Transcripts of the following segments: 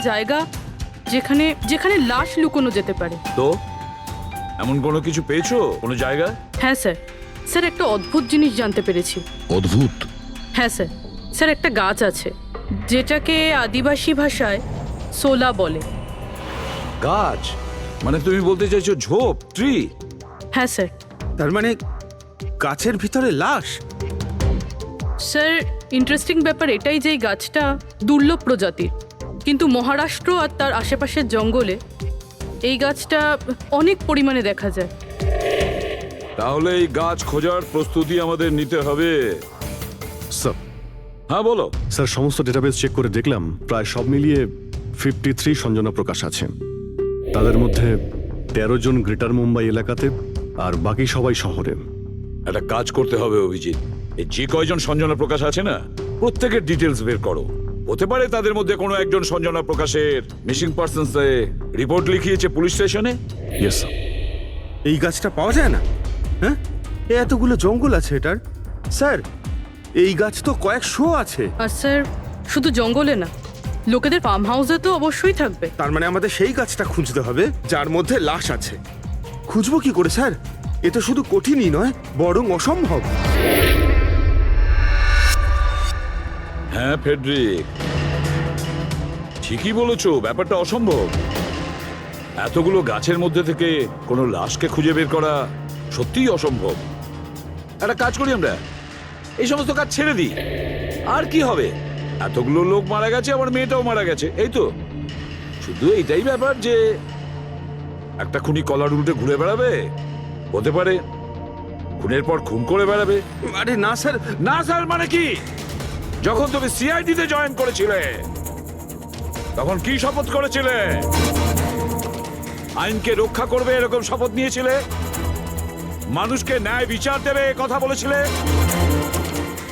জায়গা যেখানে যেখানে লাশ লুকোনো যেতে পারে। তো এমন কোনো কিছু পেয়েছো, কোনো জায়গা? হ্যাঁ স্যার, স্যার একটা অদ্ভুত জিনিস জানতে পেরেছি। অদ্ভুত? হ্যাঁ স্যার, স্যার একটা গাছ আছে যেটাকে আদিবাসী ভাষায় সোলা বলে। গাছ? মানে তুমি বলতে চাইছো ঝোপ, ট্রি? হ্যাঁ স্যার। তার মানে গাছের ভিতরে লাশ? স্যার ইন্টারেস্টিং ব্যাপার এটাই যে এই গাছটা দুর্লভ প্রজাতির, কিন্তু মহারাষ্ট্র আর তার আশেপাশের জঙ্গলে এই গাছটা অনেক পরিমাণে দেখা যায়। তাহলে এই গাছ খোঁজার প্রস্তুতি আমাদের নিতে হবে। স্যার, হ্যাঁ বলো। স্যার সমস্ত ডেটাবেস চেক করে দেখলাম প্রায় সব মিলিয়ে 53 সঞ্জনা প্রকাশ আছে। তাদের মধ্যে 13 জন গ্রেটার মুম্বাই এলাকাতে আর বাকি সবাই শহরে। একটা কাজ করতে হবে অভিজিৎ, এই যে কয়জন সঞ্জনা প্রকাশ আছে না, প্রত্যেকের ডিটেলস বের করো। হতে পারে তাদের মধ্যে কোনো একজন সঞ্জনা প্রকাশের মিসিং পার্সনসে রিপোর্ট লিখিয়েছে পুলিশ স্টেশনে। Yes sir. এই গাছটা পাওয়া যায় না? হ্যাঁ, এতগুলো জঙ্গল আছে এটার। স্যার এই গাছ তো কয়েকশো আছে। আর স্যার শুধু জঙ্গলে না, লোকেদের ফার্ম হাউসে তো অবশ্যই থাকবে। তার মানে আমাদের সেই গাছটা খুঁজতে হবে যার মধ্যে লাশ আছে। খুঁজবো কি করে স্যার? এ তো শুধু কঠিনই নয়, বরং অসম্ভব। হ্যাঁ ফেডরিক, ঠিকই বলেছো, ব্যাপারটা অসম্ভব। এতগুলো গাছের মধ্যে থেকে কোনো লাশকে খুঁজে বের করা সত্যিই অসম্ভব। একটা কাজ করি আমরা, এই সমস্ত কাজ ছেড়ে দিই। আর কি হবে, এতগুলো লোক মারা গেছে, আমার মেয়েটাও মারা গেছে, এই তো। শুধু এইটাই ব্যাপার যে একটা খুনি কলার উল্টে ঘুরে বেড়াবে, হতে পারে খুনের পর খুন করে বেড়াবে। আরে না স্যার। না স্যার মানে কি? যখন তুমি সিআইডিতে জয়েন করেছিলে তখন কি শপথ করেছিলে? আইনকে রক্ষা করবে এরকম শপথ নিয়েছিলে? মানুষকে ন্যায় বিচার দেবে কথা বলেছিলে?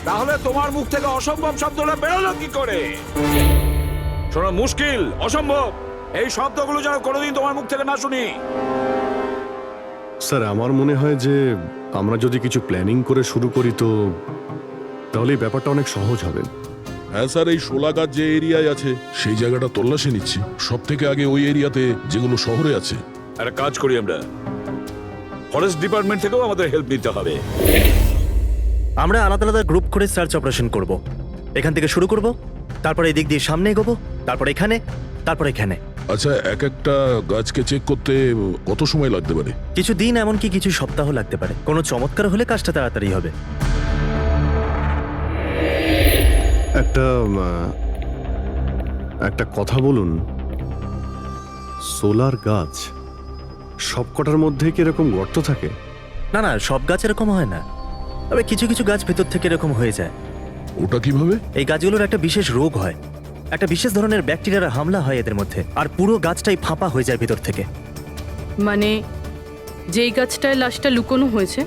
তাহলে তোমার মুখ থেকে অসম্ভব শব্দটা বেরোলো কি করে? শোনো, মুশকিল, অসম্ভব, এই শব্দগুলো যেন কোনোদিন তোমার মুখ থেকে না শুনি। স্যার আমার মনে হয় যে আমরা যদি কিছু প্ল্যানিং করে শুরু করি তো তাহলে এই ব্যাপারটা অনেক সহজ হবে। হ্যাঁ স্যার, এই শোলা গাছ যে এরিয়ায় আছে সেই জায়গাটা তল্লাশি নিচ্ছি। সব থেকে আগে ওই এরিয়াতে যেগুলো শহরে আছে। একটা কাজ করি আমরা, ফরেস্ট ডিপার্টমেন্ট থেকেও আমাদের হেল্প নিতে হবে। আমরা আলাদা আলাদা গ্রুপ করে সার্চ অপারেশন করব। এখান থেকে শুরু করব, তারপর এই দিক দিয়ে সামনে এগোবো, তারপর এখানে, তারপর এখানে। আচ্ছা, এক একটা গাছকে চেক করতে কত সময় লাগতে পারে? কিছু দিন, এমনকি কিছু সপ্তাহ লাগতে পারে। কোনো চমৎকার হলে কাজটা তাড়াতাড়ি হবে। একটা কথা বলুন, সোলার গাছ সবকটার মধ্যে কি এরকম গর্ত থাকে? না না, সব গাছ এরকম হয় না, তবে কিছু কিছু গাছ ভেতর থেকে এরকম হয়ে যায়। ওটা কিভাবে? এই গাছগুলোর একটা বিশেষ রোগ হয়, একটা বিশেষ ধরনের ব্যাকটেরিয়ার হামলা হয় এদের মধ্যে, আর পুরো গাছটাই ফাঁপা হয়ে যায় ভেতর থেকে। মানে যেই গাছটায় লাশটা লুকোনো হয়েছে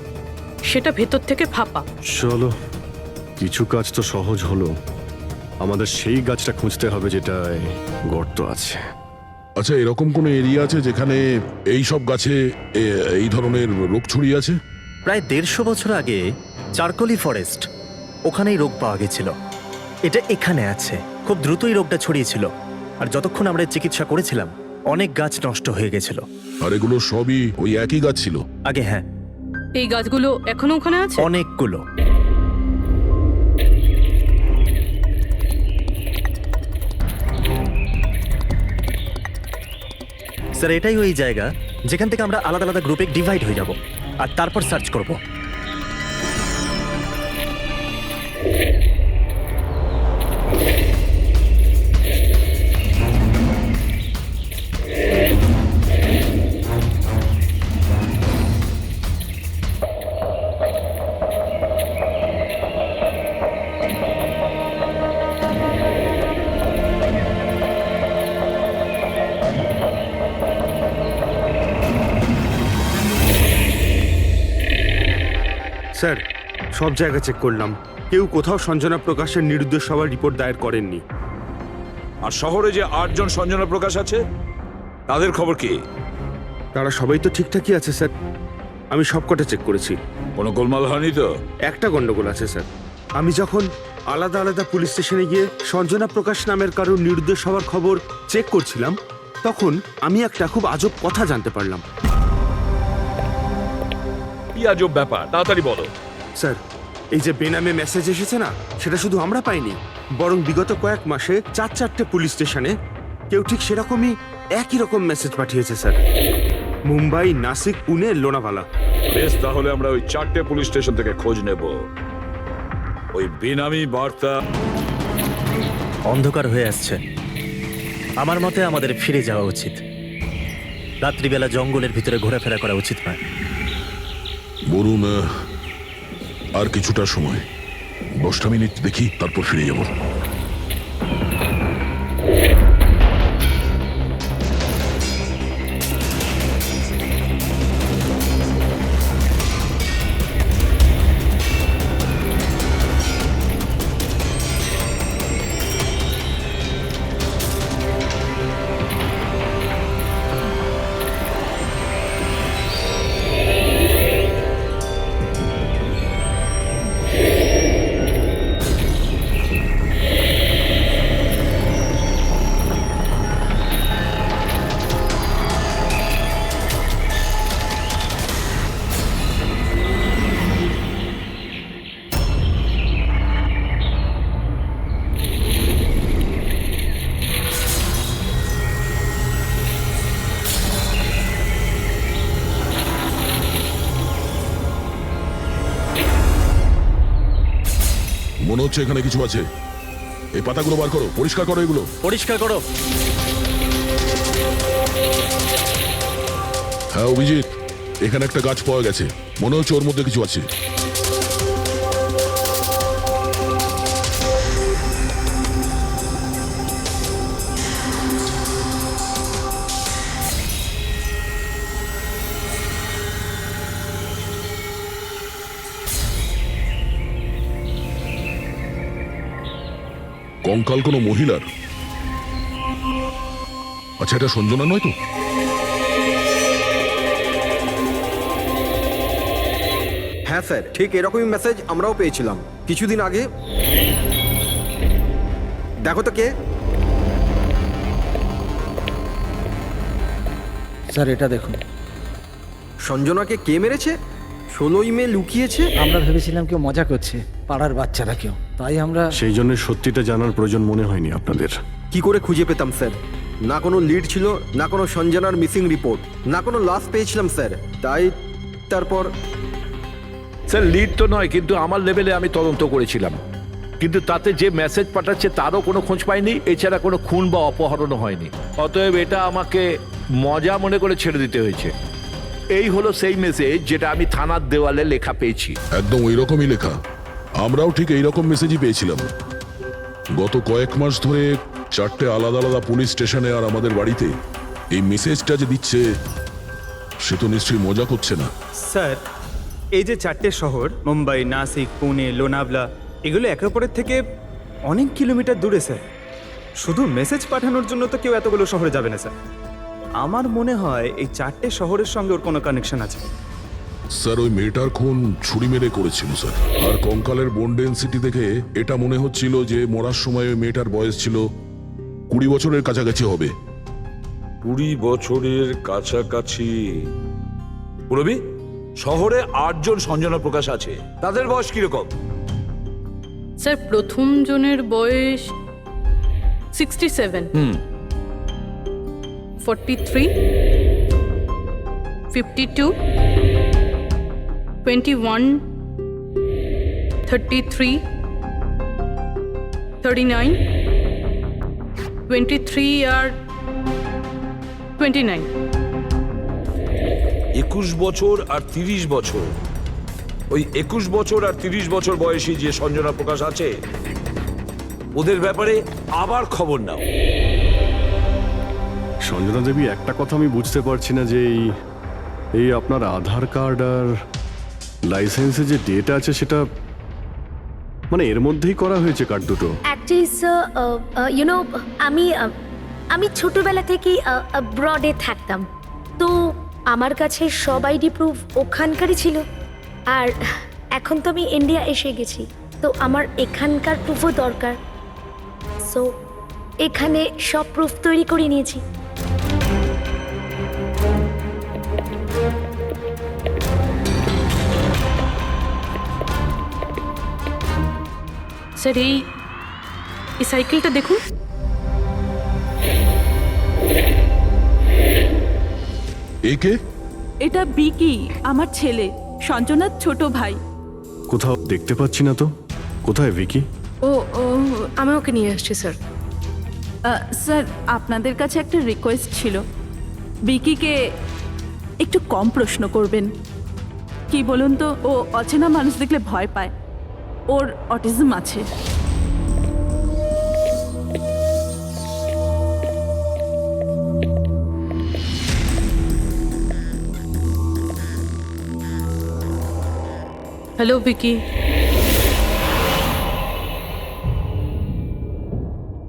সেটা ভেতর থেকে ফাঁপা। চলো, কিছু কাজ তো সহজ হলো। আমাদের সেই গাছটা খুঁজতে হবে যেটায় গর্ত আছে। আচ্ছা, এরকম কোনো এরিয়া আছে যেখানে এই সব গাছে এই ধরনের রোগ ছড়িয়ে আছে? প্রায় 150 বছর আগে চারকোলি ফরেস্ট, ওখানেই রোগ পাওয়া গেছিল। এটা এখানে আছে। খুব দ্রুতই রোগটা ছড়িয়েছিল, আর যতক্ষণ আমরা এর চিকিৎসা করেছিলাম অনেক গাছ নষ্ট হয়ে গেছিল। আর এগুলো সবই ওই একই গাছ ছিল? আগে হ্যাঁ। এই গাছগুলো এখনো ওখানে আছে? অনেকগুলো। স্যার এটাই ওই জায়গা যেখান থেকে আমরা আলাদা আলাদা গ্রুপে ডিভাইড হয়ে যাব আর তারপর সার্চ করব। স্যার সব জায়গা চেক করলাম, কেউ কোথাও সঞ্জনা প্রকাশের নিরুদ্দেশ হওয়ার রিপোর্ট দায়ের করেননি। আর শহরে যে 8 জন সঞ্জনা প্রকাশ আছে তাদের খবর কি? তারা সবাই তো ঠিকঠাকই আছে স্যার, আমি সবকটা চেক করেছি। কোনো গোলমাল হয়নি তো? একটা গন্ডগোল আছে স্যার, আমি যখন আলাদা আলাদা পুলিশ স্টেশনে গিয়ে সঞ্জনা প্রকাশ নামের কারোর নির্দোষ হওয়ার খবর চেক করছিলাম, তখন আমি একটা খুব আজব কথা জানতে পারলাম। কি আজব ব্যাপার, তাড়াতাড়ি বলো। স্যার, এই যে বেনামে মেসেজ এসেছে না, সেটা শুধু আমরা পাইনি, বরং বিগত কয়েক মাসে 4-4টে পুলিশ স্টেশনে কেউ ঠিক সেরকমই একই রকম মেসেজ পাঠিয়েছে স্যার। মুম্বাই, নাসিক, পুনে, লোনাভালা। বেশ, তাহলে আমরা ওই 4টে পুলিশ স্টেশন থেকে খোঁজ নেব। ওই বেনামি বার্তা অন্ধকার হয়ে আসছে। আমার মতে আমাদের ফিরে যাওয়া উচিত। রাত্রিবেলা জঙ্গলের ভিতরে ঘোরাফেরা করা উচিত নয়। বলুন, আর কিছুটা সময়, 10টা মিনিট দেখি, তারপর ফিরে যাব। মনে হচ্ছে এখানে কিছু আছে। এই পাতাগুলো বার করো, পরিষ্কার করো এগুলো। পরিষ্কার করো। হ্যাঁ অভিজিৎ, এখানে একটা গাছ পাওয়া গেছে, মনে হচ্ছে ওর মধ্যে কিছু আছে। কঙ্কাল কোনো মহিলার? আচ্ছা, এটা সঞ্জনা নয় তো? হ্যাঁ স্যার, ঠিক এরকমই মেসেজ আমরাও পেয়েছিলাম কিছুদিন আগে। দেখো তো কে। স্যার এটা দেখুন। সঞ্জনাকে কে মেরেছে? 16ই মে লুকিয়েছে। আমরা ভেবেছিলাম কেউ মজা করছে, পাড়ার বাচ্চারা কেউ, তাই আমরা সেই জন্য সত্যিটা জানার প্রয়োজন মনে হয়নি আপনাদের। কি করে খুঁজে পেতাম স্যার? না কোনো লিড ছিল, না কোনো সঞ্জনার মিসিং রিপোর্ট, না কোনো লাশ পেয়েছিলাম স্যার। তাই তারপর স্যার, লিড তো নয়, কিন্তু আমার লেভেলে আমি তদন্ত করেছিলাম, কিন্তু তাতে যে মেসেজ পাঠাচ্ছে তারও কোনো খোঁজ পাইনি। এছাড়া কোনো খুন বা অপহরণও হয়নি। অতএব এটা আমাকে মজা মনে করে ছেড়ে দিতে হয়েছে। এই হলো সেই মেসেজ যেটা আমি থানার দেওয়ালে লেখা পেয়েছি। একদম ওই রকমই লেখা। আমরাও ঠিক এইরকম মেসেজই পেয়েছিলাম। গত কয়েক মাস ধরে 4টে আলাদা আলাদা পুলিশ স্টেশনে আর আমাদের বাড়িতে এই মেসেজটা যে দিচ্ছে, সে তো নিশ্চয়ই মজা করছে না। স্যার, এই যে 4টে শহর, মুম্বাই, নাসিক, পুনে, লোনাভলা, এগুলো একে অপরের থেকে অনেক কিলোমিটার দূরে স্যার। শুধু মেসেজ পাঠানোর জন্য তো কেউ এতগুলো শহরে যাবে না স্যার। আমার মনে হয় এই 4টে শহরের সঙ্গে ওর কোনো কানেকশন আছে। স্যার, ওই মেয়েটার খুন ছুরি মেরে করেছিল স্যার। আর কঙ্কালের বোন ডেন্সিটি দেখে এটা মনে হচ্ছিল যে মরার সময় ওই মেয়েটার বয়স ছিল 20 বছরের কাছাকাছি হবে। 20 বছরের কাছাকাছি। পুরবি, শহরে 8 জন সঞ্জনা প্রকাশ আছে, তাদের বয়স কিরকম? স্যার, প্রথম জনের বয়স 67, 43, 52, 21, 33, 39, 23 আর 29। 21 বছর আর 30 বছর। ওই 21 বছর আর 30 বছর বয়সী যে সঞ্জনা প্রকাশ আছে, ওদের ব্যাপারে আবার খবর নাও। সঞ্জনা দেবী, একটা কথা আমি বুঝতে পারছি না যে এই আপনার আধার কার্ড আর লাইসেন্সে যে ডেট আছে সেটা মানে এর মধ্যেই করা হয়েছে কার্ড দুটো। অ্যাকচুয়ালি স্যার, আমি ছোটবেলা থেকেই ব্রডে থাকতাম, তো আমার কাছে সব আইডি প্রুফ ওখানকারই ছিল। আর এখন তো আমি ইন্ডিয়া এসে গেছি, তো আমার এখানকার প্রুফও দরকার, সো এখানে সব প্রুফ তৈরি করে নিয়েছি। স্যার এই সাইকেলটা দেখুন। একে এটা বিকি, আমার ছেলে, সঞ্জনার ছোট ভাই। কোথাও দেখতে পাচ্ছি না তো, কোথায় ভিকি? ও ও আমি ওকে নিয়ে আসছি স্যার। স্যার, আপনাদের কাছে একটা রিকোয়েস্ট ছিল, বিকিকে একটু কম প্রশ্ন করবেন। কি বলুন তো, ও অচেনা মানুষ দেখলে ভয় পায়, ওর অটিজম আছে। হ্যালো ভিকি।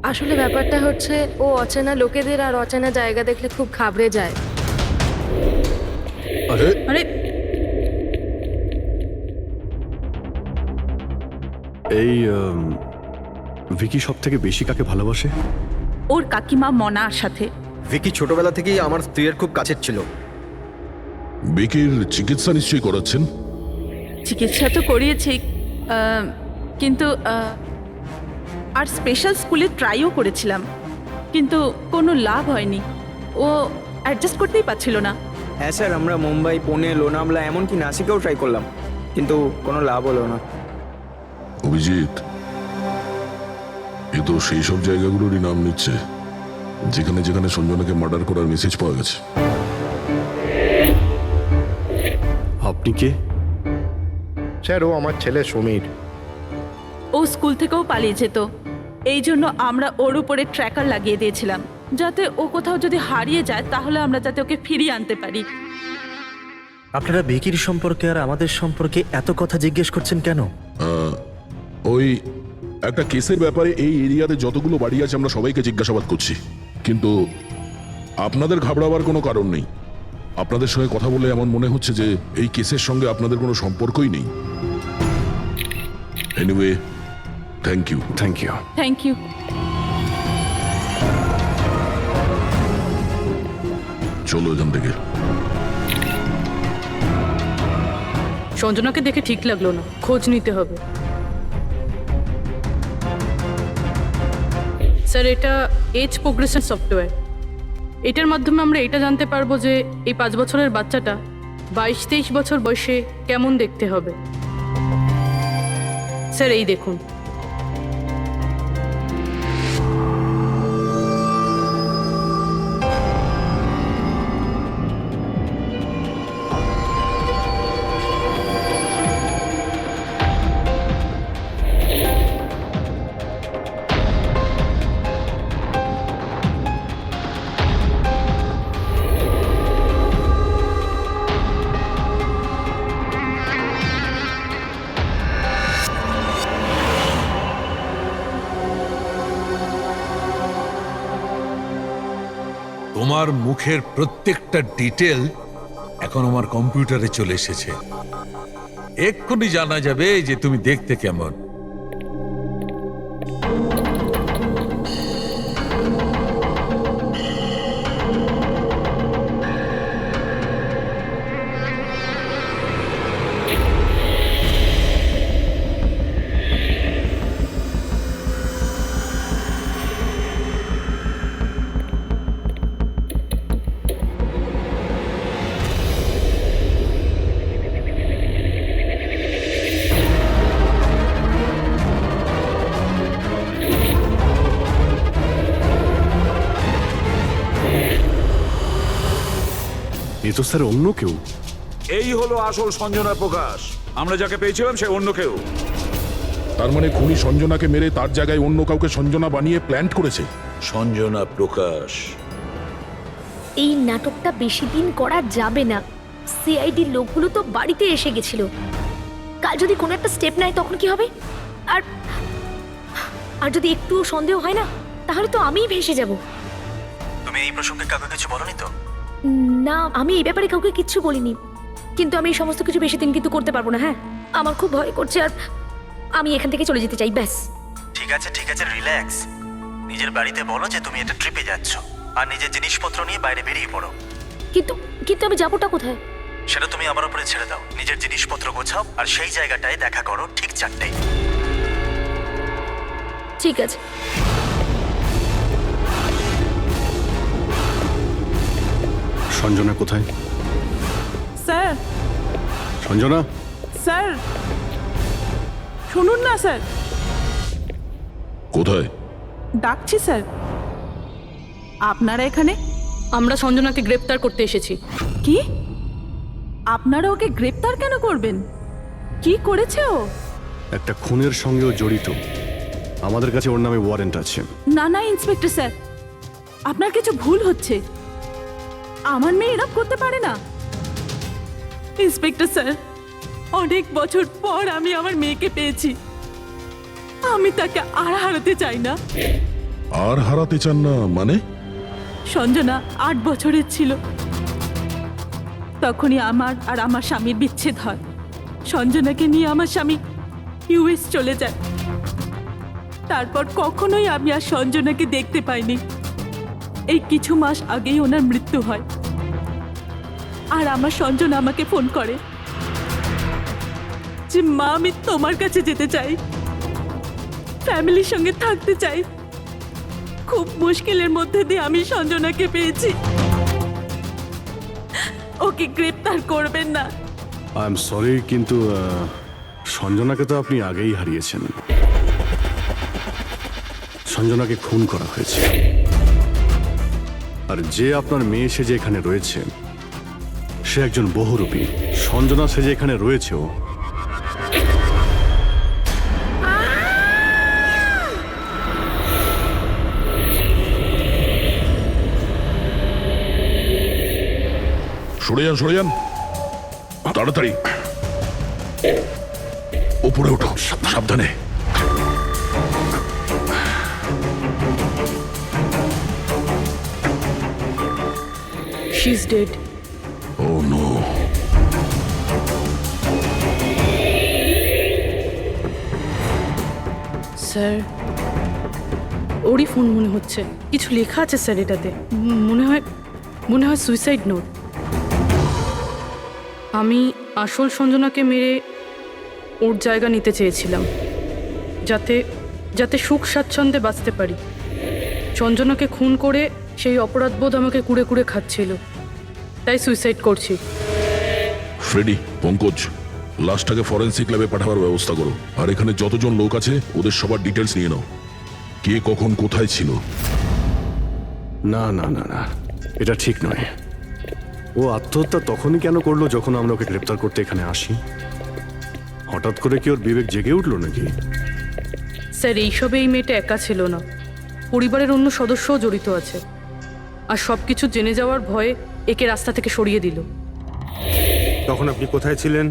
আসলে ব্যাপারটা হচ্ছে, ও অচেনা লোকেদের আর অচেনা জায়গা দেখলে খুব ঘাবড়ে যায়। আরে আরে এই ভিকি সব থেকে বেশি কাকে ভালোবাসে? ওর কাকিমা মনার সাথে। ভিকি ছোটবেলা থেকেই আমার স্ত্রীর খুব কাছের ছিল। বিকির চিকিৎসা নিশ্চয়ই করাচ্ছেন? চিকিৎসা তো করিয়েছি, কিন্তু আর স্পেশাল স্কুলে ট্রাইও করেছিলাম, কিন্তু কোনো লাভ হয়নি। ও অ্যাডজাস্ট করতেই পারছিল না। হ্যাঁ স্যার, আমরা মুম্বাই, পুনে, লোনাভলা, এমনকি নাসিকেও ট্রাই করলাম, কিন্তু কোনো লাভ হলো না। অভিজিৎ, এ তো সেই সব জায়গাগুলোরই নাম নিচ্ছে যেখানে যেখানে সঞ্জনাকে মার্ডার করার মেসেজ পাওয়া গেছে। আপনি কে? স্যার, ও আমার ছেলে সমীর। ও স্কুল থেকেও পালিয়ে যেত, এই জন্য আমরা ওর উপরে ট্র্যাকার লাগিয়ে দিয়েছিলাম, যাতে ও কোথাও যদি হারিয়ে যায় তাহলে আমরা যাতে ওকে ফিরিয়ে আনতে পারি। আপনারা বিকির সম্পর্কে আর আমাদের সম্পর্কে এত কথা জিজ্ঞেস করছেন কেন? ওই একটা কেসের ব্যাপারে এই এরিয়াতে যতগুলো বাড়ি আছে আমরা সবাইকে জিজ্ঞাসাবাদ করছি, কিন্তু আপনাদের ঘাবড়াবার কোনো কারণ নেই। আপনাদের সঙ্গে কথা বলে এমন মনে হচ্ছে যে এই কেসের সঙ্গে আপনাদের কোনো সম্পর্কই নেই। Anyway, thank you. Thank you. Thank you. চলো এখান থেকে। সঞ্জনাকে দেখে ঠিক লাগলো না, খোঁজ নিতে হবে। স্যার এটা এজ প্রোগ্রেশন সফটওয়্যার, এটার মাধ্যমে আমরা এটা জানতে পারবো যে এই 5 বছরের বাচ্চাটা 22-23 বছর বয়সে কেমন দেখতে হবে। স্যার এই দেখুন। তোমার মুখের প্রত্যেকটা ডিটেল এখন আমার কম্পিউটারে চলে এসেছে। এক্ষুনি জানা যাবে যে তুমি দেখতে কেমন। এ তো স্যার অন্য কেউ। এই হলো আসল সঞ্জনা প্রকাশ। আমরা যাকে পেয়েছিলাম সে অন্য কেউ। তার মানে খুনি সঞ্জনাকে মেরে তার জায়গায় অন্য কাউকে সঞ্জনা বানিয়ে প্ল্যান্ট করেছে। সঞ্জনা প্রকাশ। এই নাটকটা বেশি দিন করা যাবে না। সিআইডি লোকগুলো তো বাড়িতে এসে গেছিল, কাল যদি কোনো একটা স্টেপ নেয় তখন কি হবে? আর আর যদি একটুও সন্দেহ হয় না, তাহলে তো আমিই ভেসে যাব। তুমি এই প্রসঙ্গে কাউকে কিছু বলনি তো? না, আমি এই ব্যাপারে কাউকে কিচ্ছু বলিনি, কিন্তু আমি এই সমস্ত কিছু বেশি দিন কিন্তু করতে পারবো না। হ্যাঁ, আমার খুব ভয় করছে, আর আমি এখান থেকে চলে যেতে চাই, ব্যাস। ঠিক আছে, রিল্যাক্স। নিজের বাড়িতে বলো যে তুমি একটা ট্রিপে যাচ্ছ আর নিজের জিনিসপত্র নিয়ে বাইরে বেরিয়ে পড়ো। কিন্তু কিন্তু আমি যাবোটা কোথায়? সেটা তুমি আমার উপরে ছেড়ে দাও। নিজের জিনিসপত্র গোছাও আর সেই জায়গাটায় দেখা করো ঠিক 4টায়। ঠিক আছে। সঞ্জনা কোথায়? স্যার, সঞ্জনা, স্যার শুনুন না স্যার, কোথায়? ডাকছি স্যার। আপনারা এখানে? আমরা সঞ্জনাকে গ্রেপ্তার করতে এসেছি। কি? আপনারা ওকে গ্রেপ্তার কেন করবেন? কি করেছে ও? একটা খুনের সঙ্গেও জড়িত। আমাদের কাছে ওর নামে ওয়ারেন্ট আছে। না না ইন্সপেক্টর স্যার, আপনার কিছু ভুল হচ্ছে। আমার মেয়ে এরকম করতে পারে না। ইন্সপেক্টর স্যার, অনেক বছর পর আমি আমার মেয়েকে পেয়েছি। আমি তাকে আর হারাতে চাই না। আর হারাতে চান না মানে? সঞ্জনা 8 বছরের ছিল, তখনই আমার আর আমার স্বামীর বিচ্ছেদ হয়। সঞ্জনাকে নিয়ে আমার স্বামী ইউএস চলে যায়। তারপর কখনোই আমি আর সঞ্জনাকে দেখতে পাইনি। এই কিছু মাস আগেই ওনার মৃত্যু হয়। আর আমার সঞ্জনা আমাকে ফোন করে যে মা, আমি তোমার কাছে যেতে চাই, ফ্যামিলির সঙ্গে থাকতে চাই। খুব মুশকিলের মধ্যে দিয়ে আমি সঞ্জনাকে পেয়েছি। ওকে গ্রেপ্তার করবেন না। আই এম সরি, কিন্তু সঞ্জনাকে তো আপনি আগেই হারিয়েছেন। সঞ্জনাকে খুন করা হয়েছে। আর যে আপনার মেয়ে সেজে এখানে রয়েছে সে একজন বহুরূপী। সঞ্জনা সেজে এখানে রয়েছেও। সরে যান, তাড়াতাড়ি উপরে ওঠো, সাবধানে। She is dead. Oh no. Sir, ওরই ফোন মনে হচ্ছে। কিছু লেখা আছে স্যার এটাতে। মনে হয় সুইসাইড নোট। আমি আসল সঞ্জনাকে মেরে ওর জায়গা নিতে চেয়েছিলাম, যাতে সুখ স্বাচ্ছন্দ্যে বাঁচতে পারি। সঞ্জনাকে খুন করে সেই অপরাধবোধ আমাকে কুড়ে কুড়ে খাচ্ছিল, তাই সুইসাইড করছি। ফ্রেডি, পঙ্কজ, লাশটাকে ফরেন্সিক ল্যাবে পাঠাবার ব্যবস্থা করো। আর এখানে যতজন লোক আছে ওদের সবার ডিটেলস নিয়ে নাও। কে কখন কোথায় ছিল। না না না না, এটা ঠিক নয়। ও আত্মহত্যা তখনই কেন করলো যখন আমরা ওকে গ্রেপ্তার করতে এখানে আসি? হঠাৎ করে কি ওর বিবেক জেগে উঠলো নাকি? স্যার, এইসবে এই মেয়েটা একা ছিল না, পরিবারের অন্য সদস্যও জড়িত আছে। আর সব কিছু জেনে যাওয়ার ভয়ে একে রাস্তা থেকে সরিয়ে দিল। তখন আপনি কোথায় ছিলেন?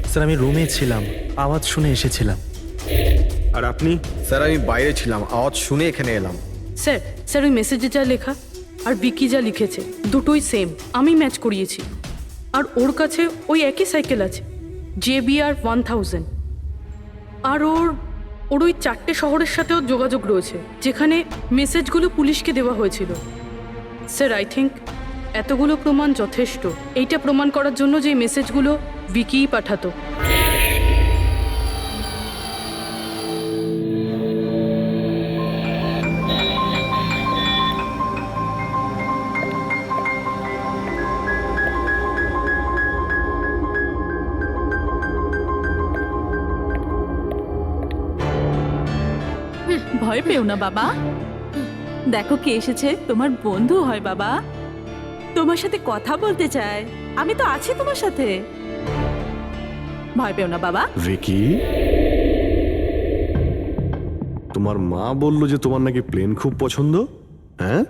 স্যার আমি রুমে ছিলাম, আওয়াজ শুনে এসেছিলাম। আর আপনি? স্যার আমি বাইরে ছিলাম, আওয়াজ শুনে এখানে এলাম। স্যার ওই মেসেজে যা লেখা আর বিকি যা লিখেছে দুটোই সেম। আমি ম্যাচ করিয়েছি। আর ওর কাছে ওই একই সাইকেল আছে, JBR 1000। আর ওর ওই 4টে শহরের সাথেও যোগাযোগ রয়েছে যেখানে মেসেজগুলো পুলিশকে দেওয়া হয়েছিল। স্যার, আই থিঙ্ক এতগুলো প্রমাণ যথেষ্ট এইটা প্রমাণ করার জন্য যে এই মেসেজগুলো বিকিই পাঠাতো। ভয় পেও না বাবা, দেখো কে এসেছে। তোমার বন্ধু হয় বাবা, তোমার সাথে কথা বলতে চায়। আমি তো আছি তোমার সাথে, ভয় পেও না বাবা। ভিকি, তোমার মা বললো যে তোমার নাকি প্লেন খুব পছন্দ। হ্যাঁ,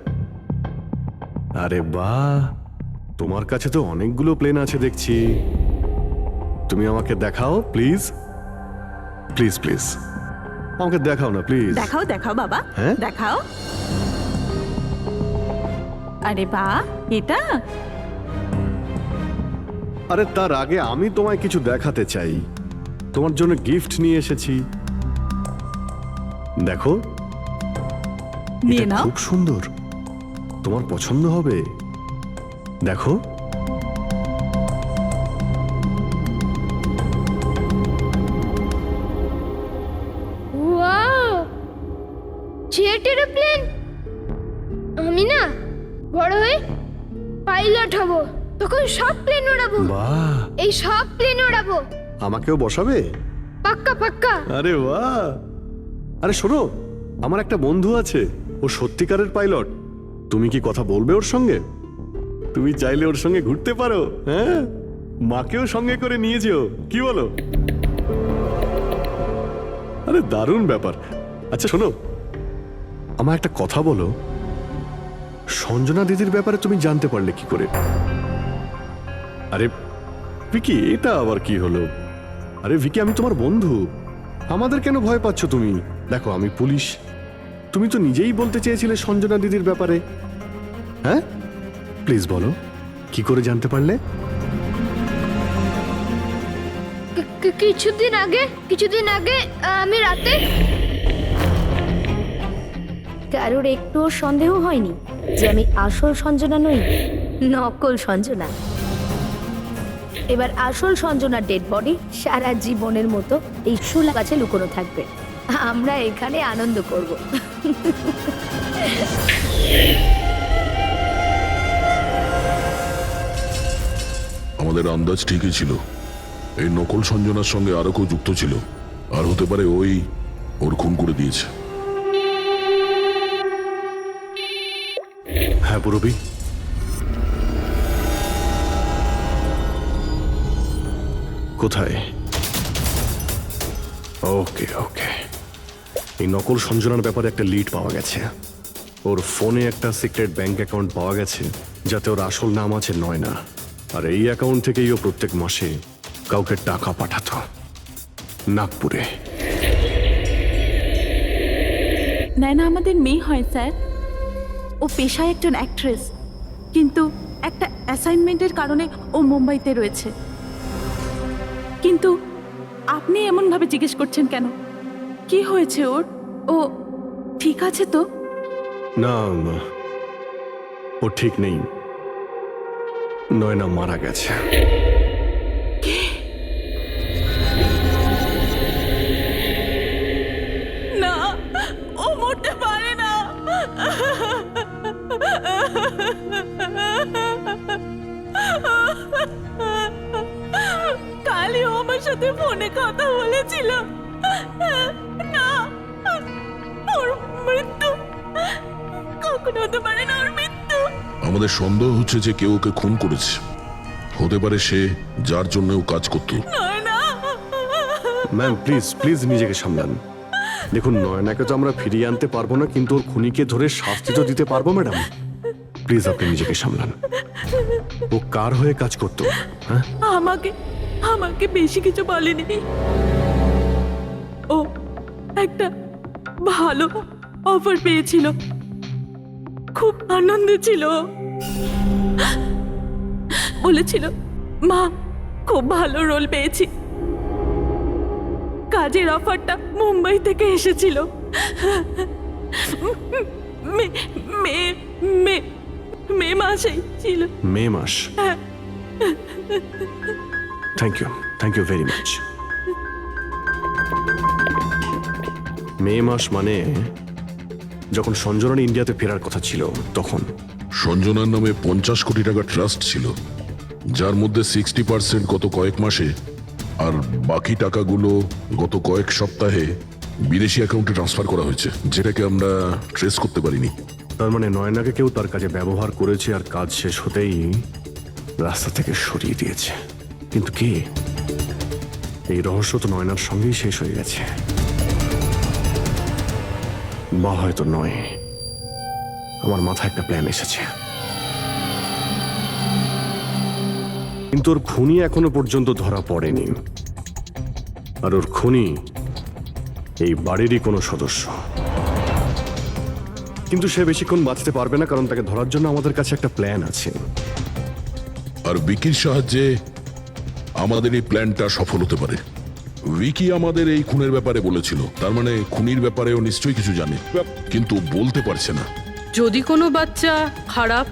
আরে বাহ, তোমার কাছে তো অনেকগুলো প্লেন আছে দেখছি। তুমি আমাকে দেখাও প্লিজ, প্লিজ প্লিজ আমাকে দেখাও না প্লিজ। দেখাও দেখাও বাবা, হ্যাঁ? দেখাও। আরে বাহ, এটা? আরে তার আগে আমি তোমায় কিছু দেখাতে চাই। তোমার জন্য গিফট নিয়ে এসেছি। দেখো, নিয়ে এটা নাও। খুব সুন্দর, তোমার পছন্দ হবে। দেখো, ওয়াও, জেট এরোপ্লেন! আমি না বড় হয়ে পাইলট হব, তখন সব প্লেন ওড়াবো, বাহ, এই সব প্লেন ওড়াবো, আমাকেও বসাবে? পাক্কা পাক্কা। আরে বাহ! আরে শোনো, আমার একটা বন্ধু আছে, ও সত্যিকারের পাইলট। তুমি কি কথা বলবে ওর সঙ্গে? তুমি চাইলে ওর সঙ্গে ঘুরতে পারো। হ্যাঁ, মাকেও সঙ্গে করে নিয়ে যেও, কি বলো? আরে দারুণ ব্যাপার। আচ্ছা শোনো, আমার একটা কথা বলো, সঞ্জনা দিদির ব্যাপারে তুমি জানতে পারলে কি করে? আরে ভিকি, এটা আবার কি হলো? আরে ভিকি, আমি তোমার বন্ধু, আমাদের কেন ভয় পাচ্ছ তুমি? দেখো, আমি পুলিশ, তুমি তো নিজেই বলতে চেয়েছিলে সঞ্জনা দিদির ব্যাপারে। হ্যাঁ, প্লিজ বলো, কি করে জানতে পারলে? কিছুদিন আগে আমি রাতে। কারোর একটুও সন্দেহ হয়নি যে আমি আসল সঞ্জনা নই, নকল সঞ্জনা। এবার আসল সঞ্জনার ডেড বডি সারা জীবনের মতো এই শুলা গাছে লুকোনো থাকবে। আমরা এখানে আনন্দ করব। আমাদের আন্দাজ ঠিকই ছিল, এই নকল সঞ্জনার সঙ্গে আরো কেউ যুক্ত ছিল, আর হতে পারে ওই ওর খুন করে দিয়েছে। হ্যাঁ পুরবি, কোথায়? ওকে ওকে, এই নকল সঞ্জনার ব্যাপারে একটা লিড পাওয়া গেছে। ওর ফোনে একটা সিক্রেট ব্যাংক অ্যাকাউন্ট পাওয়া গেছে, যাতে ওর আসল নাম আছে নয়না। আর এই অ্যাকাউন্ট থেকেই ও প্রত্যেক মাসে কাউকে টাকা পাঠাতো নাগপুরে। নয়না আমাদের মেয়ে হয় স্যার, ও পেশায় একজন অ্যাক্ট্রেস, কিন্তু একটা অ্যাসাইনমেন্টের কারণে ও মুম্বাইতে রয়েছে। কিন্তু আপনি এমনভাবে জিজ্ঞেস করছেন কেন? কি হয়েছে ওর? ও ঠিক আছে তো? না, ও ঠিক নেই, নয়না মারা গেছে। না, ও মরতে পারে না। কালই ও আমার সাথে ফোনে কথা বলেছিল। না, ওর মৃত্যু কখনো হতে পারে না, ওর মৃত্যু। আমাদের সন্দেহ হচ্ছে যে কেউ ওকে খুন করেছে, হতে পারে সে যার জন্য ও কাজ করত। ম্যাম প্লিজ প্লিজ নিজেকে সামলান। দেখুন, নয়নাকে তো আমরা ফিরিয়ে আনতে পারবো না, কিন্তু ওর খুনিকে ধরে শাস্তি তো দিতে পারবো। ম্যাডাম প্লিজ আপনি নিজেকে সামলান। ও কার হয়ে কাজ করতো? হ্যাঁ, আমাকে বেশি কিছু বলেনি। ও একটা ভালো অফার পেয়েছিল, খুব আনন্দে ছিল। বলেছিল, মা খুব ভালো রোল পেয়েছি। কাজের অফারটা মুম্বাই থেকে এসেছিল। মে মাসেই ছিল। মে মাস? Thank you very much. May মাস মানে যখন সঞ্জনার ইন্ডিয়াতে ফেরার কথা ছিল তখন। সঞ্জনার নামে 50 কোটি টাকা ট্রাস্ট ছিল, যার মধ্যে 60% গত কয়েক মাসে আর বাকি টাকাগুলো গত কয়েক সপ্তাহে বিদেশি অ্যাকাউন্টে ট্রান্সফার করা হয়েছে, যেটাকে আমরা ট্রেস করতে পারিনি। তার মানে নয়নাকে কেউ তার কাজে ব্যবহার করেছে, আর কাজ শেষ হতেই রাস্তা থেকে সরিয়ে দিয়েছে। কিন্তু কে? এই রহস্য তো নয়নার সঙ্গেই শেষ হয়ে গেছে, বা হয়তো নয়। আমার মাথায় একটা প্ল্যান এসেছে, কিন্তু ওর খুনি এখনো পর্যন্ত ধরা পড়েনি। আর ওর খুনি এই বাড়িরই কোনো সদস্য। কিন্তু সে বেশিক্ষণ বাঁচতে পারবে না, কারণ তাকে ধরার জন্য আমাদের কাছে একটা প্ল্যান আছে। আর বিকির সাহায্যে আমাদের এই প্ল্যানটা সফল হতে পারে। উইকি আমাদের এই খুনের ব্যাপারে বলেছিল, তার মানে খুনির ব্যাপারেও নিশ্চয়ই কিছু জানে, কিন্তু বলতে পারছে না। যদি কোনো বাচ্চা খারাপ,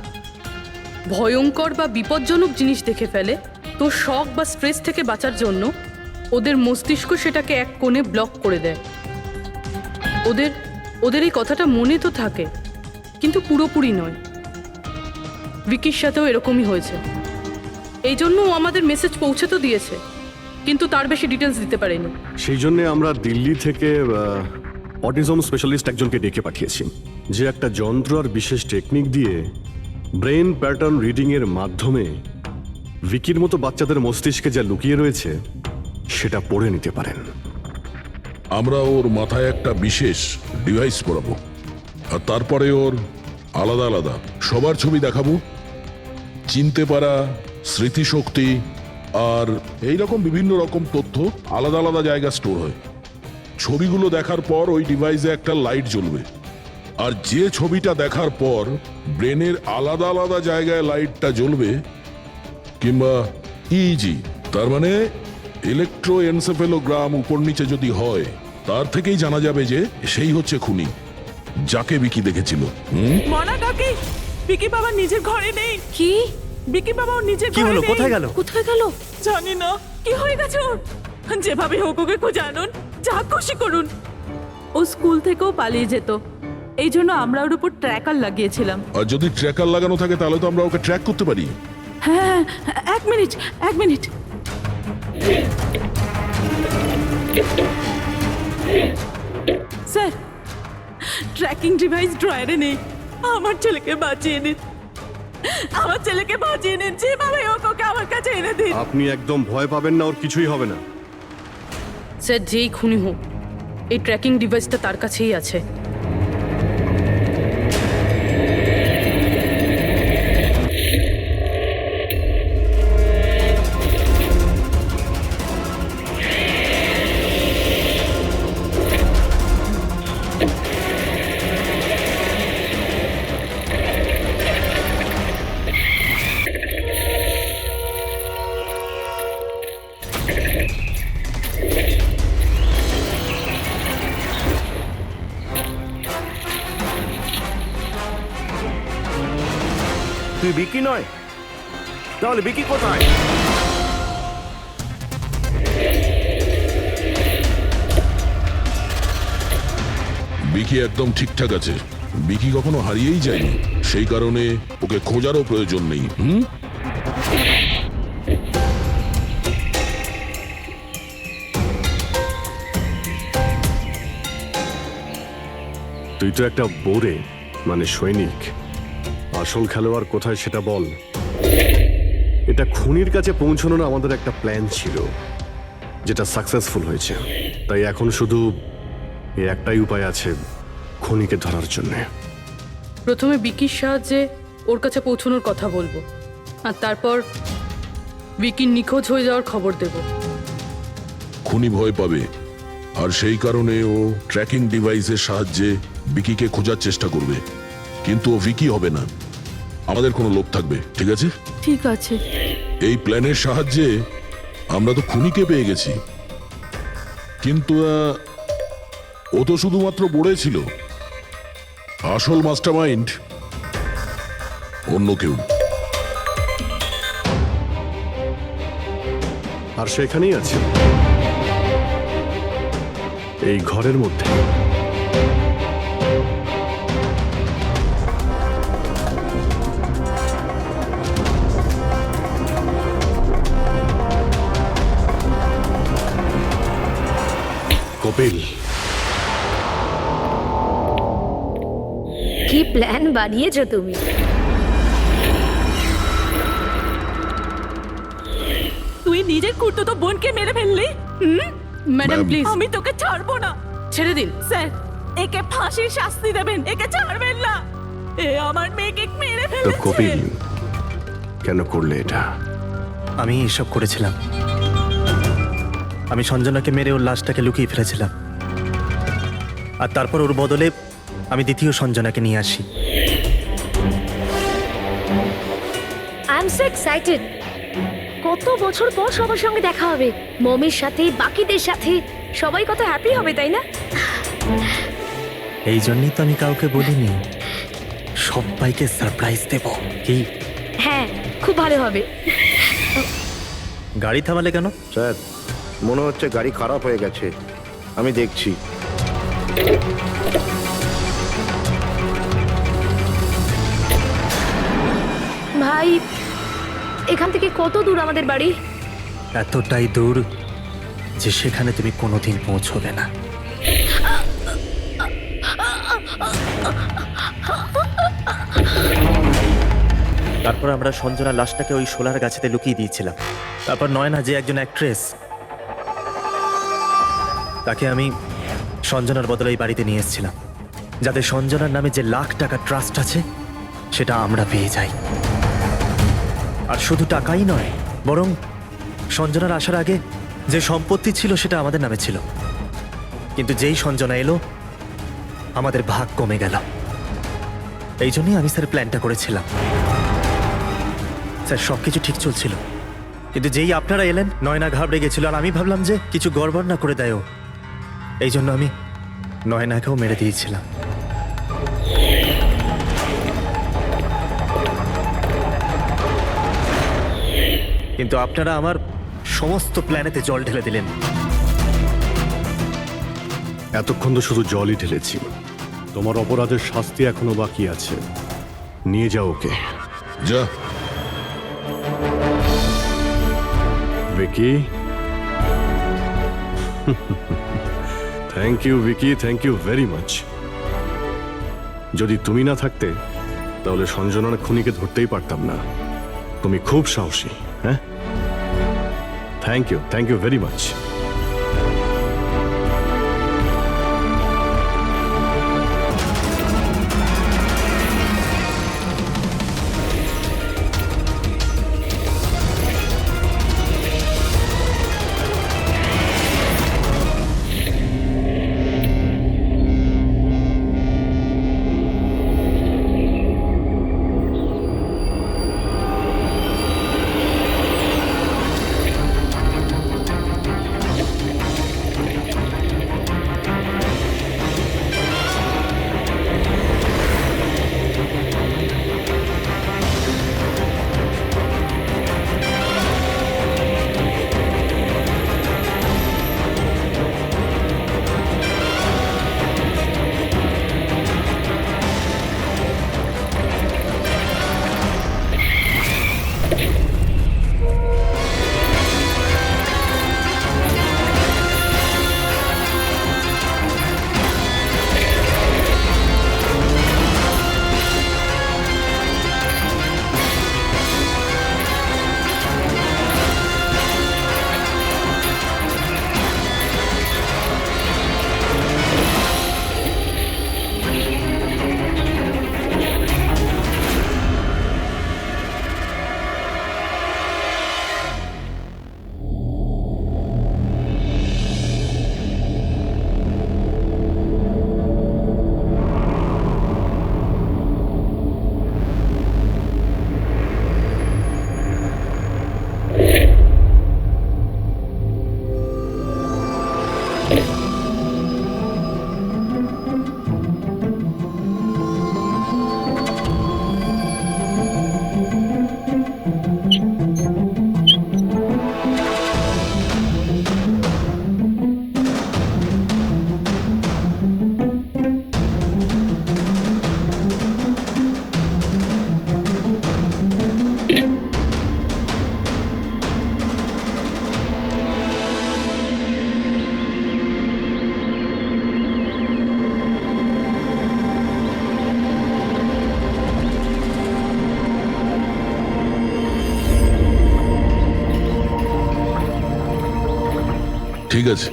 ভয়ঙ্কর বা বিপজ্জনক জিনিস দেখে ফেলে, তো শক বা স্ট্রেস থেকে বাঁচার জন্য ওদের মস্তিষ্ক সেটাকে এক কোণে ব্লক করে দেয়। ওদের এই কথাটা মনে তো থাকে, কিন্তু পুরোপুরি নয়। ভিকির সাথেও এরকমই হয়েছে। এই জন্য ও আমাদের মেসেজ পৌঁছে তো দিয়েছে, কিন্তু তার বেশি ডিটেলস দিতে পারেনি। সেই জন্য আমরা দিল্লি থেকে অটিজম স্পেশালিস্ট একজনকে ডেকে পাঠিয়েছি, যে একটা যন্ত্র আর বিশেষ টেকনিক দিয়ে ব্রেন প্যাটার্ন রিডিং এর মাধ্যমে ভিকির মতো বাচ্চাদের মস্তিষ্কে যা লুকিয়ে রয়েছে সেটা পড়ে নিতে পারেন। আমরা ওর মাথায় একটা বিশেষ ডিভাইস পরাবো, আর তারপরে ওর আলাদা আলাদা সবার ছবি দেখাবো। চিনতে পারা, স্মৃতিশক্তি আর এইরকম বিভিন্ন রকম তথ্য আলাদা আলাদা জায়গা স্টোর হয়। ছবিগুলো দেখার পর ওই ডিভাইসে একটা লাইট জ্বলবে, আর যে ছবিটা দেখার পর ব্রেনের আলাদা আলাদা জায়গায় লাইটটা জ্বলবে, কিংবা ইজি তার মানে ইলেকট্রোএনসেফেলোগ্রাম উপর নিচে যদি হয়, তার থেকেই জানা যাবে যে সেই হচ্ছে খুনি, যাকে বিকি দেখেছিল। মনা কাকি, বিকি বাবা নিজের ঘরে নেই। কি? বিকি বাবা ওর নিজের কি ঘরে হলো? নেই। কোথায় গেল? কোথায় গেল? জানি না কি হয়ে গেছে ওর। যেভাবে হোক ওকে খুঁজে আনুন, যা খুশি করুন। ও স্কুল থেকেও পালিয়ে যেত, এই জন্য আমরা ওর উপর ট্র্যাকার লাগিয়েছিলাম। আর যদি ট্র্যাকার লাগানো থাকে তাহলে তো আমরা ওকে ট্র্যাক করতে পারি। হ্যাঁ, এক মিনিট। স্যার, ট্র্যাকিং ডিভাইস ড্রয়ারে নেই। আমার ছেলেকে বাঁচিয়ে নিন, যেভাবে হোক ওকে আমার কাছে এনে দিন। আপনি একদম ভয় পাবেন না, ওর কিছুই হবে না। স্যার, যেই খুনি হোক, এই ট্র্যাকিং ডিভাইসটা তার কাছেই আছে। তুই বিকি নয়, তাহলে বিকি কোথায়? বিকি একদম ঠিকঠাক আছে। বিকি কখনো হারিয়েই যায়নি, সেই কারণে ওকে খোঁজারও প্রয়োজন নেই। তুই তো একটা বোরে, মানে সৈনিক। আসল খেলোয়াড় কোথায় সেটা বল। এটা খুনির কাছে পৌঁছানোর আমাদের একটা প্ল্যান ছিল, যেটা সাকসেসফুল হয়েছে। তাই এখন শুধু এই একটাই উপায় আছে খুনিকে ধরার জন্য। প্রথমে বিকির সাহায্যে ওর কাছে পৌঁছানোর কথা বলবো, আর তারপর বিকির নিখোঁজ হয়ে যাওয়ার খবর দেব। খুনি ভয় পাবে, আর সেই কারণে ও ট্র্যাকিং ডিভাইসের সাহায্যে বিকিকে খোঁজার চেষ্টা করবে, কিন্তু ও ভিকি হবে না। আমাদের কোনো লোক থাকবে, ঠিক আছে? ঠিক আছে। এই প্ল্যানের সাহায্যে আমরা তো খুনিকে পেয়ে গেছি, কিন্তু ও তো শুধুমাত্র বড়ে ছিল। আসল মাস্টারমাইন্ড অন্য কেউ। আর সেখানেই আছে, এই ঘরের মধ্যে। কপিল, কি প্ল্যান বানিয়েছো তুমি? তুই নিজের কুর্তুতো বোনকে মেরে ফেললি। ম্যাডাম প্লিজ, আমি তোকে ছাড়বো না। ছেড়ে দিন। স্যার, একে ফাঁসির শাস্তি দেবেন, একে ছাড়বেন না। এ আমার মেয়েকে মেরে তো ফেলেছে। কপিল কেন করলে এটা? আমি এসব করেছিলাম। আমি সঞ্জনাকে মেরে ওর লাশটাকে লুকিয়ে ফেলেছিলাম, আর তারপর ওর বদলে আমি দ্বিতীয় সঞ্জনাকে নিয়ে আসি। I am so excited. কত বছর পর সবার সঙ্গে দেখা হবে, মমির সাথে, বাকিদের সাথে, সবাই কত হ্যাপি হবে, তাই না? এই জন্যই তো আমি কাউকে বলিনি, সবাইকে সারপ্রাইজ দেব। কি হ্যাঁ, খুব ভালো হবে। গাড়ি থামালে কেন? স্যার মনে হচ্ছে গাড়ি খারাপ হয়ে গেছে, আমি দেখছি। ভাই, এখান থেকে কত দূর আমাদের বাড়ি? এতটাই দূর যে সেখানে তুমি কোনোদিন পৌঁছবে না। তারপর আমরা সঞ্জনার লাশটাকে ওই শোলার গাছেতে লুকিয়ে দিয়েছিলাম। তারপর নয়না, যে একজন অ্যাক্ট্রেস, তাকে আমি সঞ্জনার বদলে এই বাড়িতে নিয়ে এসেছিলাম, যাতে সঞ্জনার নামে যে লাখ টাকা ট্রাস্ট আছে সেটা আমরা পেয়ে যাই। আর শুধু টাকাই নয়, বরং সঞ্জনার আসার আগে যে সম্পত্তি ছিল সেটা আমাদের নামে ছিল, কিন্তু যেই সঞ্জনা এলো আমাদের ভাগ কমে গেল। এই জন্যই আমি স্যার প্ল্যানটা করেছিলাম। স্যার সবকিছু ঠিক চলছিল, কিন্তু যেই আপনারা এলেন নয়না ঘাবড়ে গেছিল, আর আমি ভাবলাম যে কিছু গড়বড় না করে দেয় ও, এই জন্য আমি নয়নাকেও মেরে দিয়েছিলাম। কিন্তু আপনারা আমার সমস্ত প্ল্যানেতে জল ঢেলে দিলেন। এতক্ষণ তো শুধু জলই ঢেলেছি, তোমার অপরাধের শাস্তি এখনো বাকি আছে। নিয়ে যাও ওকে। যা। Vicky, thank you Vicky, thank you very much. যদি তুমি না থাকতে তাহলে সঞ্জনার খুনিকে ধরতেই পারতাম না। তুমি খুব সাহসী। হ্যাঁ, থ্যাংক ইউ ভেরি মাচ। ঠিক আছে,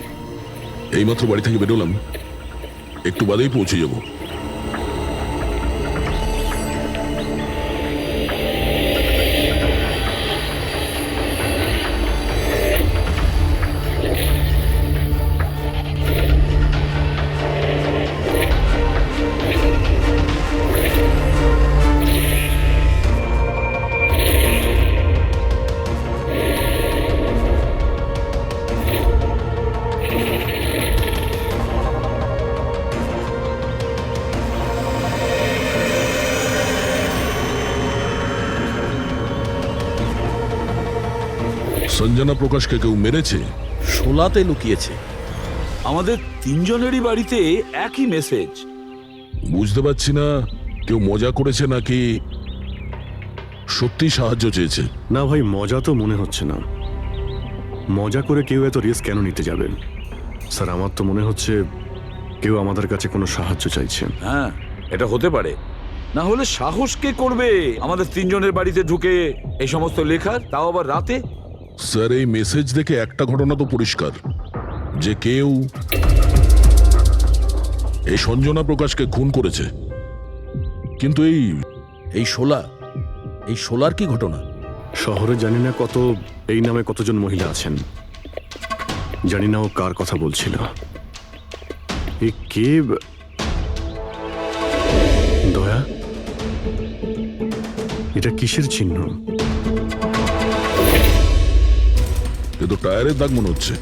এইমাত্র বাড়ি থেকে বেরোলাম, একটু বাদেই পৌঁছে যাব। সঞ্জনা প্রকাশকে কেউ মেরেছে? শোলাতে লুকিয়েছে। আমাদের তিনজনেরই বাড়িতে একই মেসেজ। বুঝতে পারছি না কেউ মজা করেছে নাকি সত্যি সাহায্য চেয়েছে। না ভাই, মজা তো মনে হচ্ছে না। মজা করে কেউ এত রিস্ক কেন নিতে যাবে? স্যার, আমার তো মনে হচ্ছে কেউ আমাদের কাছে কোনো সাহায্য চাইছে। হ্যাঁ, এটা হতে পারে। না হলে সাহস কে করবে আমাদের তিনজনের বাড়িতে ঢুকে এই সমস্ত লেখার, তাও আবার রাতে? স্যার, এই মেসেজ দেখে একটা ঘটনা তো পরিষ্কার, যে কেউ এই সঞ্জনা প্রকাশকে খুন করেছে। কিন্তু এই শোলার কি ঘটনা? শহরে জানি না এই নামে কতজন মহিলা আছেন, জানি না ও কার কথা বলছিল। এ কে? দয়া, এটা কিসের চিহ্ন? এ তো টায়ারের দাগ মনে হচ্ছে।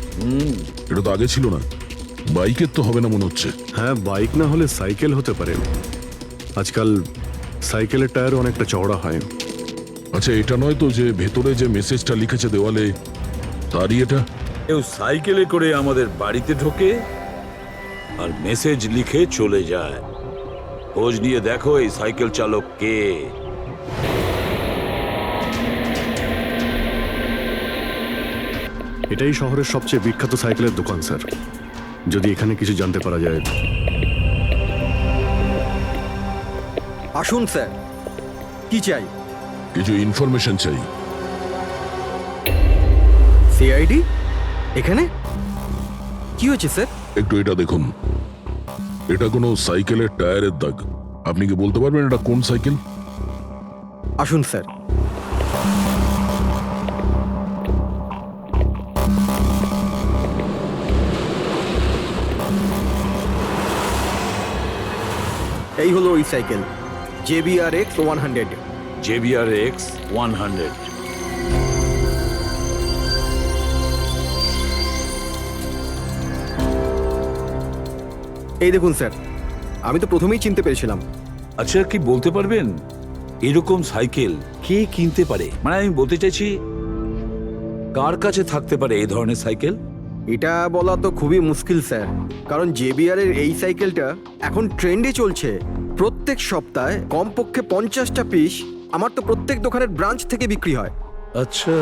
এটা তো আগে ছিল না। বাইকের তো হবে না মনে হচ্ছে। হ্যাঁ, বাইক না হলে সাইকেল হতে পারে। আজকাল সাইকেলের টায়ার অনেকটা চওড়া হয়। আচ্ছা, এটা নয় তো যে ভেতরে যে মেসেজটা লিখেছে দেওয়ালে, তারই এটা? কেউ সাইকেলে করে আমাদের বাড়িতে ঢোকে আর মেসেজ লিখে চলে যায়। খোঁজ নিয়ে দেখো এই সাইকেল চালক কে। এটাই শহরের সবচেয়ে বিখ্যাত সাইকেলের দোকান স্যার। যদি এখানে কিছু জানতে পারা যায়। আসুন স্যার, কি চাই? কিছু ইনফরমেশন চাই। সিআইডি এখানে? কি হয়েছে স্যার? একটু এটা দেখুন। এটা কোনো সাইকেলের টায়ারের দাগ। আপনি কি বলতে পারবেন এটা কোন সাইকেল? আসুন স্যার। এই হলো ওই সাইকেল, JBRX 100। JBRX 100। এই দেখুন স্যার, আমি তো প্রথমেই চিনতে পেরেছিলাম। আচ্ছা, কি বলতে পারবেন এরকম সাইকেল কে কিনতে পারে? মানে আমি বলতে চাইছি, কার কাছে থাকতে পারে এই ধরনের সাইকেল? এটা বলা তো খুবই মুশকিল স্যার, কারণ JBR এর এই সাইকেলটা এখন ট্রেন্ডে চলছে। প্রত্যেক সপ্তাহে কমপক্ষে 50টা পিস আমার তো প্রত্যেক দোকানের ব্রাঞ্চ থেকে বিক্রি হয়। আচ্ছা,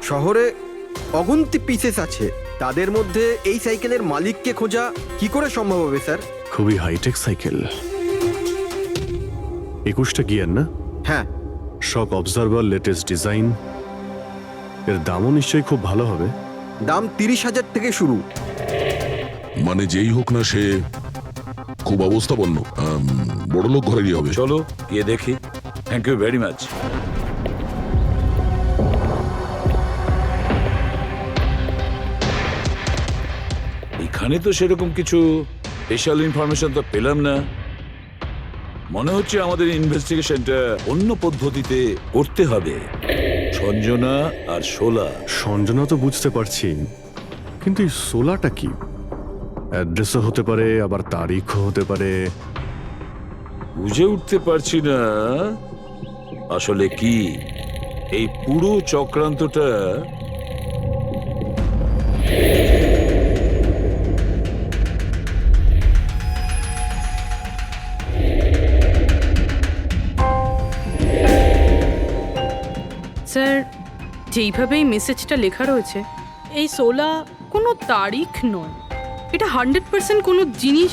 শহরে অগুন্তি পিসেস আছে, তাদের মধ্যে এই সাইকেলের মালিককে খোঁজা কি করে সম্ভব হবে স্যার? খুবই হাইটেক সাইকেল। 21টা গিয়ার না? হ্যাঁ। শক অবজারভার, লেটেস্ট ডিজাইন। এর দামও নিশ্চয়ই খুব ভালো হবে। দাম 30,000 থেকে শুরু। মানে যেই হোক না সে খুব অবস্থাপন্ন, বড়লোক ঘরেরই হবে। চলো গিয়ে দেখি। Thank you very much. এখানে তো সেরকম কিছু স্পেশাল ইনফরমেশন তো পেলাম না। মনে হচ্ছে আমাদের ইনভেস্টিগেশনটা অন্য পদ্ধতিতে করতে হবে। সঞ্জনা আর শোলা। সঞ্জনা তো বুঝতে পারছি, কিন্তু এই সোলাটা কি? অ্যাড্রেসও হতে পারে, আবার তারিখও হতে পারে। বুঝে উঠতে পারছি না আসলে কি এই পুরো চক্রান্তটা। স্যার, যেইভাবে এই মেসেজটা লেখা রয়েছে, এই 16 কোনো তারিখ নয়। এটা 100% কোনো জিনিস